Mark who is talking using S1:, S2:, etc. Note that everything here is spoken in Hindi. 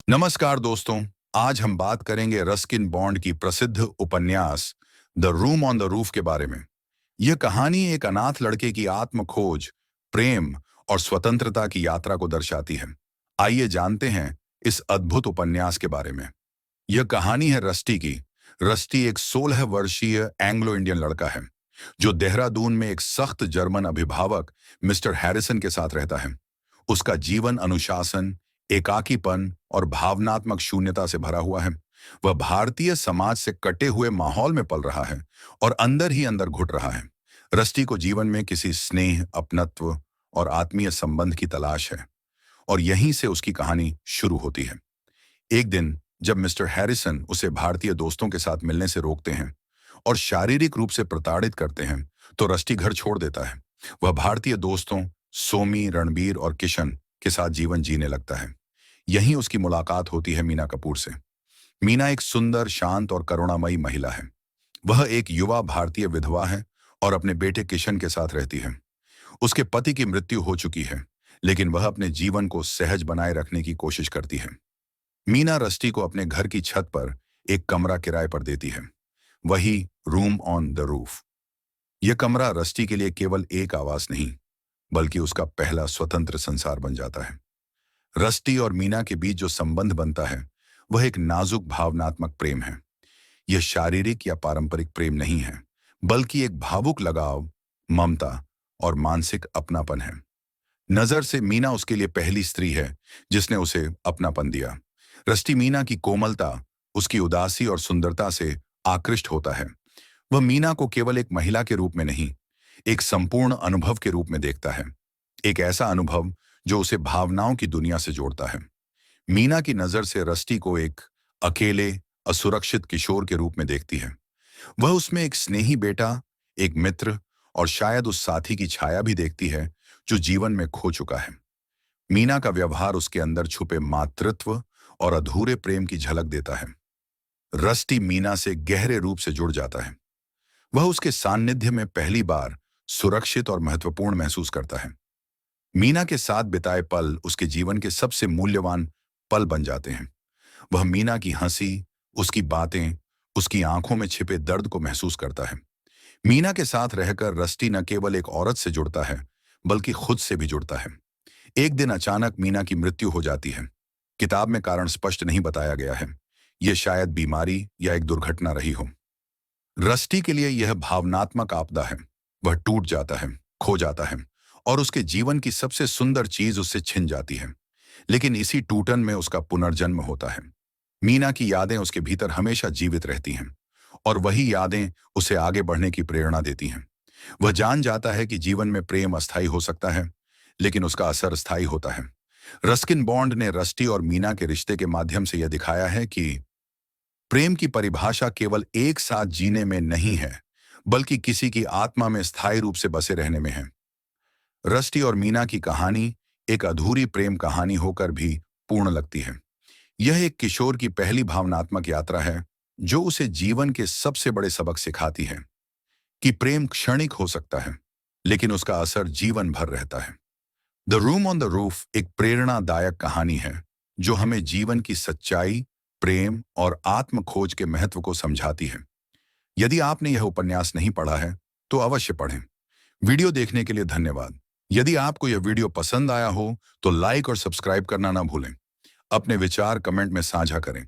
S1: नमस्कार दोस्तों। आज हम बात करेंगे रस्किन बॉन्ड की प्रसिद्ध उपन्यास the room on the roof के बारे में। यह कहानी एक अनाथ लड़के की आत्म खोज, प्रेम और स्वतंत्रता की यात्रा को दर्शाती है। आइए जानते हैं इस अद्भुत उपन्यास के बारे में। यह कहानी है रस्टी की। रस्टी एक 16 वर्षीय एंग्लो इंडियन लड़का है जो देहरादून में एक सख्त जर्मन अभिभावक मिस्टर हैरिसन के साथ रहता है। उसका जीवन अनुशासन, एकाकीपन और भावनात्मक शून्यता से भरा हुआ है। वह भारतीय समाज से कटे हुए माहौल में पल रहा है और अंदर ही अंदर घुट रहा है। रस्टी को जीवन में किसी स्नेह, अपनत्व और आत्मीय संबंध की तलाश है और यहीं से उसकी कहानी शुरू होती है। एक दिन जब मिस्टर हैरिसन उसे भारतीय दोस्तों के साथ मिलने से रोकते हैं और शारीरिक रूप से प्रताड़ित करते हैं, तो रस्टी घर छोड़ देता है। वह भारतीय दोस्तों सोमी, रणबीर और किशन के साथ जीवन जीने लगता है। यहीं उसकी मुलाकात होती है मीना कपूर से। मीना एक सुंदर, शांत और करुणामयी महिला है। वह एक युवा भारतीय विधवा है और अपने बेटे किशन के साथ रहती है। उसके पति की मृत्यु हो चुकी है, लेकिन वह अपने जीवन को सहज बनाए रखने की कोशिश करती है। मीना रस्टी को अपने घर की छत पर एक कमरा किराए पर देती है, वही रूम ऑन द रूफ। यह कमरा रस्टी के लिए केवल एक आवास नहीं, बल्कि उसका पहला स्वतंत्र संसार बन जाता है। रस्टी और मीना के बीच जो संबंध बनता है, वह एक नाजुक भावनात्मक प्रेम है। यह शारीरिक या पारंपरिक प्रेम नहीं है, बल्कि एक भावुक लगाव, ममता और मानसिक अपनापन है। नजर से मीना उसके लिए पहली स्त्री है जिसने उसे अपनापन दिया। रस्टी मीना की कोमलता, उसकी उदासी और सुंदरता से आकृष्ट होता है। वह मीना को केवल एक महिला के रूप में नहीं, एक संपूर्ण अनुभव के रूप में देखता है। एक ऐसा अनुभव जो उसे भावनाओं की दुनिया से जोड़ता है। मीना की नजर से रस्टी को एक अकेले, असुरक्षित किशोर के रूप में देखती है। वह उसमें एक स्नेही बेटा, एक मित्र और शायद उस साथी की छाया भी देखती है जो जीवन में खो चुका है। मीना का व्यवहार उसके अंदर छुपे मातृत्व और अधूरे प्रेम की झलक देता है। रस्टी मीना से गहरे रूप से जुड़ जाता है। वह उसके सान्निध्य में पहली बार सुरक्षित और महत्वपूर्ण महसूस करता है। मीना के साथ बिताए पल उसके जीवन के सबसे मूल्यवान पल बन जाते हैं। वह मीना की हंसी, उसकी बातें, उसकी आंखों में छिपे दर्द को महसूस करता है। मीना के साथ रहकर रस्टी न केवल एक औरत से जुड़ता है, बल्कि खुद से भी जुड़ता है। एक दिन अचानक मीना की मृत्यु हो जाती है। किताब में कारण स्पष्ट नहीं बताया गया है। यह शायद बीमारी या एक दुर्घटना रही हो। रस्टी के लिए यह भावनात्मक आपदा है। वह टूट जाता है, खो जाता है और उसके जीवन की सबसे सुंदर चीज उससे छिन जाती है। लेकिन इसी टूटन में उसका पुनर्जन्म होता है। मीना की यादें उसके भीतर हमेशा जीवित रहती हैं और वही यादें उसे आगे बढ़ने की प्रेरणा देती हैं। वह जान जाता है कि जीवन में प्रेम अस्थायी हो सकता है, लेकिन उसका असर स्थायी होता है। रस्किन बॉन्ड ने रस्टी और मीना के रिश्ते के माध्यम से यह दिखाया है कि प्रेम की परिभाषा केवल एक साथ जीने में नहीं है, बल्कि किसी की आत्मा में स्थायी रूप से बसे रहने में है। रस्टी और मीना की कहानी एक अधूरी प्रेम कहानी होकर भी पूर्ण लगती है। यह एक किशोर की पहली भावनात्मक यात्रा है जो उसे जीवन के सबसे बड़े सबक सिखाती है कि प्रेम क्षणिक हो सकता है, लेकिन उसका असर जीवन भर रहता है। The room on the roof एक प्रेरणादायक कहानी है जो हमें जीवन की सच्चाई, प्रेम और आत्म खोज के महत्व को समझाती है। यदि आपने यह उपन्यास नहीं पढ़ा है, तो अवश्य पढ़ें। वीडियो देखने के लिए धन्यवाद। यदि आपको यह वीडियो पसंद आया हो, तो लाइक और सब्सक्राइब करना ना भूलें। अपने विचार कमेंट में साझा करें।